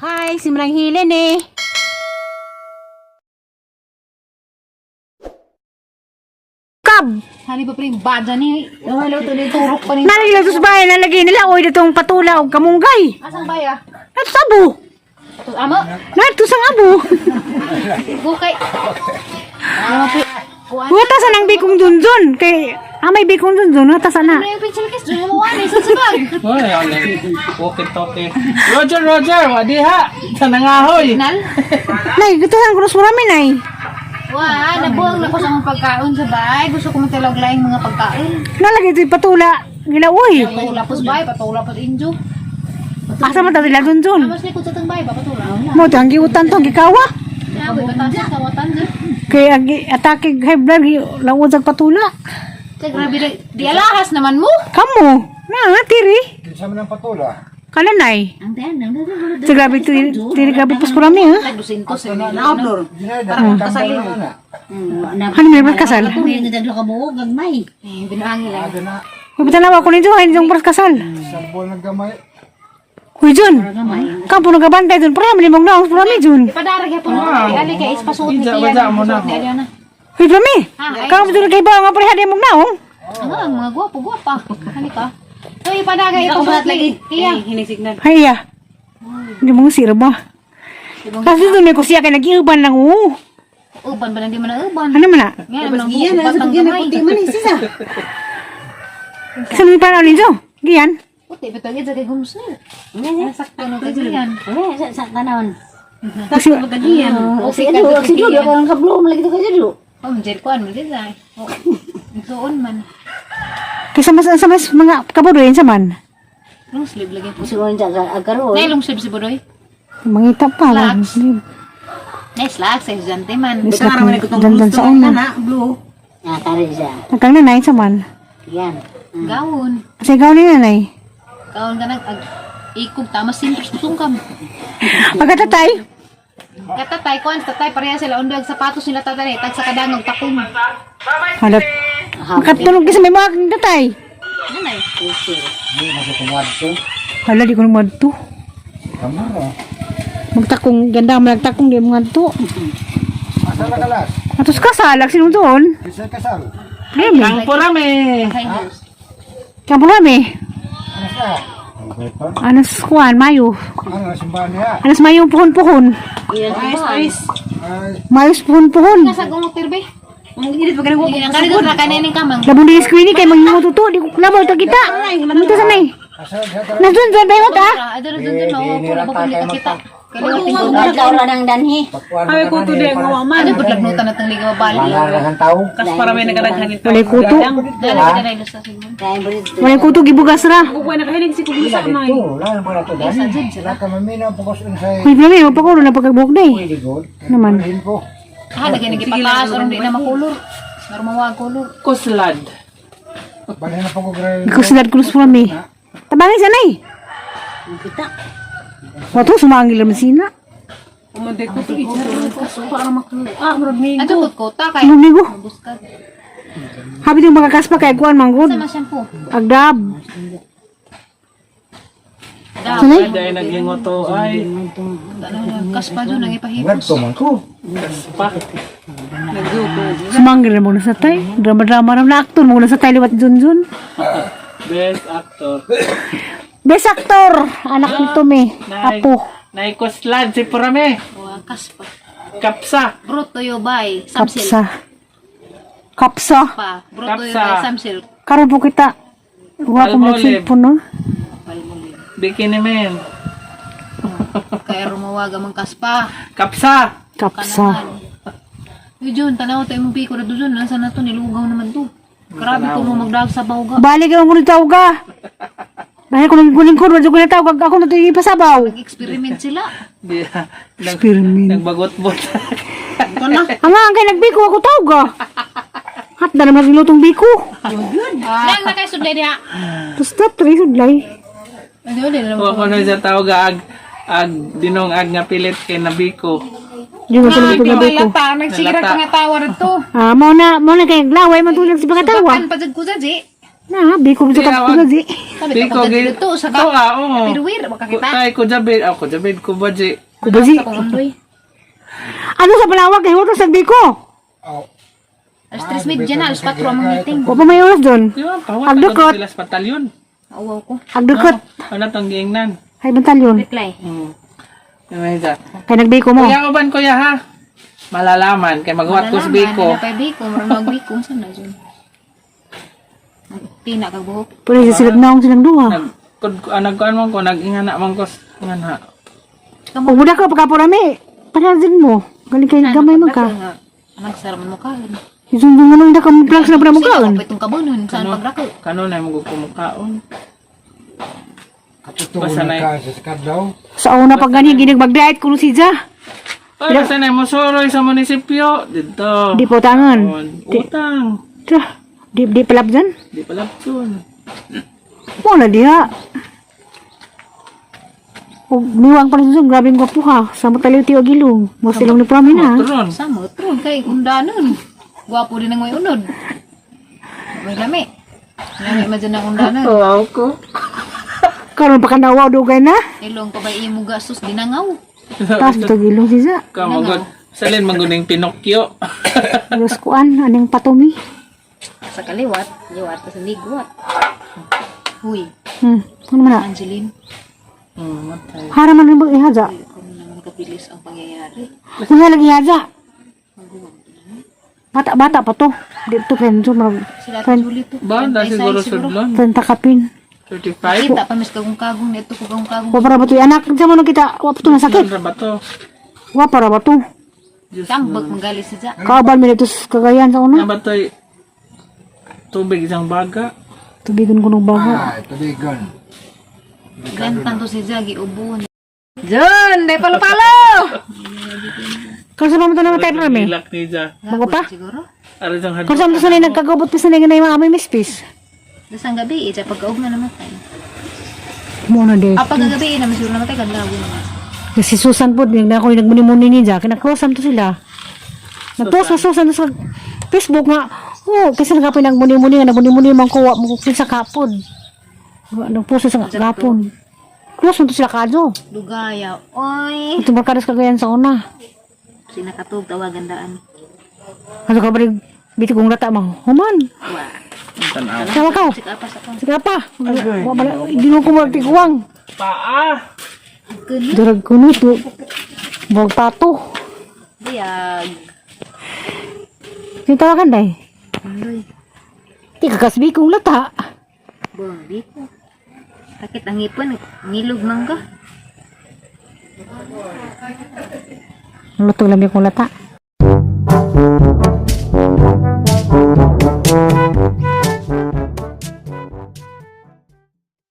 Hi, si Manang Hilen eh. Kab! Hani pa pring badya ni. Hello, tuloy turok pa ni. Nalagay sa bahay, nalagay nila. Uy, ditong patula o kamunggay. Asang baya? Nato sa abo. Ito amo. Nato sa abo. Gukay. Ano pa? Watasan ang bikong dunzun. Kay, may bikong dunzun. Watasan na. Ano yung pencil case? Doon mo ano sa sabag. Oy, okay. Roger, wadi ha. Tanangahoy. Nal. Nay, gitasan cross mo namin ay. Wah, nabuang na ko sa mga pagkaon sa bahay. Gusto ko matilag laing mga pagkaon. Nalagay ito yung patula. Gila, uy. Patula po sa bahay, patula po sa injo. Asa man tawila dunzun. Mas likod sa tang bahay ba patula? Mo, ito ang giutan to, gikawa. Naboy batasan sa watan dyan. Kaya atake high blood, lawod sa patula. Kaya grabe rin. Di alahas naman mo. Kamu, na, tiri. Sama ng patula. Kananay. Ang tiyan, ang Sa gabi, tiri gabi pus kurami, ha? Nagdusintos eh. Outdoor. Kasali mo na. Ano may kasal? Binuangin lang. Aga na. Uy, bitanawa ko nito, ay nitong paras kasal. Sabol naggamay. Uy, Jun. Kampo nagabantay dun, para may mong naong kurami, Jun. Ipadarag yapon mo. Ali kay ispasuot ni Badya mo na. Tiyan. Uy, kurami. Kampo dun kay ba nga pareha di mong naong? Ang mga gwapo-gwapa. Hani ka. So, ipadagay ito sa lagi. Iya. Ay, ya. Hindi mong sira ba? Kasi dun may kusiya kay nag-iuban lang, Uban ba lang di mo na uban? Ano man na? Nga naman ang uban ng gamay. Saan may parang ninyo? Giyan? Puti, betul gid sa kay gumus na. Nasakto no kay diyan. Kasi, Oh, menjadi kuan mo din ay. Oh. Isuon man. kasi sa mas mga kabudoyin sa man. Long sleeve lagi po. Nay long sleeve si Bodoy. Mangita pa lang. Nice lag sa jante man. Bisa ka naman ikutong sa una. Nagkang nanay sa man. Gawon. Kasi ikaw ni nanay. Gawon ka nag ikog tamas sintos tungkam. Pagkatatay, Katatay kuan tatay pareha sila undag sapatos nila tatay tag sa kadangog takong. halat. Makatulog kasi may mga tatay. Nanay. Hindi masutungwad to. Hala, di ko naman to. Kamara. Magtakong, ganda mo nagtakong di mga to. Asa na kalas? Atos kasalag, sino doon? Bisa kasal. Grabe. Kampo rami. Kampo rami. Ano sa? Okay pa. Anas kuhan, mayo. Ano simbahan niya? Anas mayo puhon-puhon. Ay, Mayos puhon-puhon. Nasa gumotir be. Ang gilid pa ganun. Ang ganito na kanining kamang. Labong di screen kay magmututo. Di ko labaw ito kita. Ito sanay. asa siya tara. Nasun dyan tayo ta. Adoro dun mawawala ba kung kita kita. Pakuan Ay, kuto di ang Ano pud lagnutan natong ligaw bali. Ang tao. Kas para may nagadaghangin pa. Walay kuto. Dali ka na ilusa siguro. Walay kuto gibugas ra. Kukuha na kahilig si Kuya sa Ito, lalo mo na to dahil. Sila ka mamina pagkos unsay. Uy, mami, mapakuro na pagkabuk na eh. Pwede good. Naman. Info. Ah, naginigipatas or hindi na makulor. Normawag kulor. Kuslad. Bali na pagkogray. Ikaw sa dad krus po kami. Tabangin sanay. Wato, sumangil naman sina. Umande ko to para makuha. Ah, murag ni. Ato pud kota kay. Ligo. Buskag. Habit yung mga kaspa kay kuhan manggod. Sama shampoo. Agdab. Daw. Sanay. Dahil naglingoto ay Kaspa jud nang ipahipos. Ngadto man ko. pa. Nagduko. Sumangil na muna sa tay. Drama-drama na aktor muna sa tay liwat Junjun. Best actor. Best actor. Anak nito me. Apo. Naikuslad si Purame. Wa kaspa. Kapsa. Bruto yo bay. Samsil Kapsa. Kapsa. pa. Bruto yo Kapsa. bay samsil. Karon po kita. Huwag akong Palmolive. nagsilpon, no? Bikini men. Kaya rumawag ang kaspa. Kapsa. Kapsa. Yun, tanaw tayo mong piko na doon. Nasa na to, nilugaw naman to. Grabe ko mo magdag sa bawga. Balik ang kunin tawag ka. Dahil ko nang kunin ko, wadyo ko na tawag ako na ito ipasabaw. Nag-experiment sila. Di. Experiment. Nagbagot-bot. Ama, ang kaya nagbiko ako tawag ka. At na naman silutong biko. Lang na kayo sudlay niya. Tapos na, tari sudlay. Ano din naman. Wa ko na sa tawag ag dinong ag nga pilit kay nabiko. Yung matulog ito gabi ko. Nalata, nagsira ka nga tawa rin to. Ah, mau na kaya glaway matulog si pagkatawa. Subakan pa dyan ko sa di. Na, biko mo sa Di, kapag di. Sabi Biko, ko gid. dito sa Ito oo. Pirwir, makakita. Tay ko jabid, ako jabid ko ba di. Kubazi. Sa kong undoy. Ano sa palawag kay hotos sa biko? Oh. Alas 3:30 na, alas 4 ang meeting. Wa pa may oras doon. Di ba? Pawat Agdukot. ako sila sa batalyon. Awaw ko. Agdukot. Ano tong giingnan? Ay bantalyon. Reply. Imeza. Kay nagbiko mo. Kuya uban kuya ha. Malalaman kay maghuwat ko sa biko. Wala pa biko, marunong biko. Saan na dyan? Tina ka buhok. Pero sa silab naong silang duha. Nagkuan man ko nag-ingana man ko ngana. Kung muda ka pagkapurami, panazin mo. Galing kay gamay mo ka. Nagsarap mo ka. Isundo mo nung ka mo plug sa mo ka. Sila itong kabunon. Saan pagrako? Kano na mo kumukaon. Katutungo Basta na na- ka sa kadlaw. Sa una pag gani ginagbagdait kuno si Ja. Ay, basta na mo soroy sa munisipyo dito. Di po tangan. Utang. Tra. Di palap dyan. Di pala tun. Mo na diha. O niwang pa rin grabing gwapo ha. Sa mataliw tiyo gilong. Mo silong ni Pramin ha. Turon. Samo, tron kay undanon. Gwapo din ang may unod. May lami. Lami ma dyan ang undanon. Wow ko. Karon pa kanawa dugay na. Ilong pa ba imo gastos dinangaw. Tapos ito gilong si Ja. Kamagod. Salin manguning Pinocchio. Los kuan anong patumi. Sa kaliwat, liwat sa ligwat. Huy, Ano man na. Angeline. Matay. Haraman rin ba ihaja? Kung nang nagabilis ang pangyayari. Mga lagi ihaja. Bata pa to. Dito penso marag Sila tulit to. Ba, da siguro sudlon. tenta kapin. 35. Kita pa mis kagong nito ko kagong. Wa para ba to anak sa mo kita wa pa to na sakit. Ano ba to? Wa para ba to. Diyos Kambag manggali si Ja. Kaabal mi dito sa Cagayan sa Ano una. ba to? Tubig isang baga. Tubigon ko ng baga. Ah, tubigan. Gantan to si Ja giubon. Jon, day palo-palo. Kung sa mga na tayo rami. Ilak ni Ja. Bago pa? Siguro. Ari sang Kung sa mga sanay nagkagabot pa sanay ganay mga amay mispis. Dasang gabi, ija pagkaog na namatay. Muna de. Ah, pagkagabi na masuro namatay kadlaw naman. Si Susan po, na ako yung nagmuni-muni ni Jack, kinakrosan to sila. Nagpost sa Susan sa Facebook nga, oh, kasi nagkapoy nagmuni-muni nga, nagmuni-muni mang kuwa, mukupin sa kapod. Nagpost sa kapon. Close mo to sila kadyo. Lugaya. Oy. Ito barkadas Cagayan sa una. Sinakatog tawagan daan. Ano ka ba rin, biti kong rata mang, human. Wa. tanaw. Sama ka, Sikapas ako. sige pa. Hindi mo ko magtiguang. Paa. Kuni. Durag ko nito. Bawag pato. Diag. Yung tawagan day. Andoy. Di kakasbi kong lata. Bombi ko. Sakit ang ipon. Ngilog man ka. Lutong lang yung kong lata.